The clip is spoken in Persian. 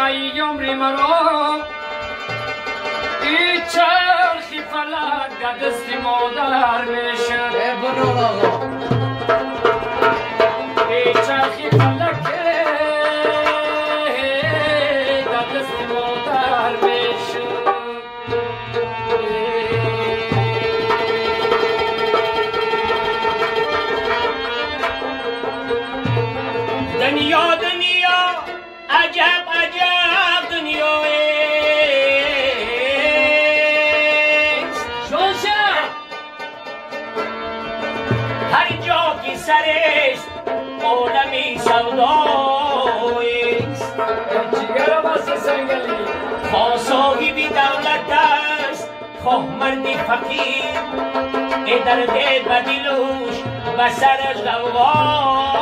ای عمری مرا ای چرخی فلک در دست مادر میشه ای چرخی فلک در دست مادر میشه دنیا دنیا عجب عجب دنیا است شوشم هر جا که سر است عالمی سودایست جگر واسه سنگلی خواه صاحبی دولت است خواه مردی فقیر ای درد بدیلوش به سر غوغا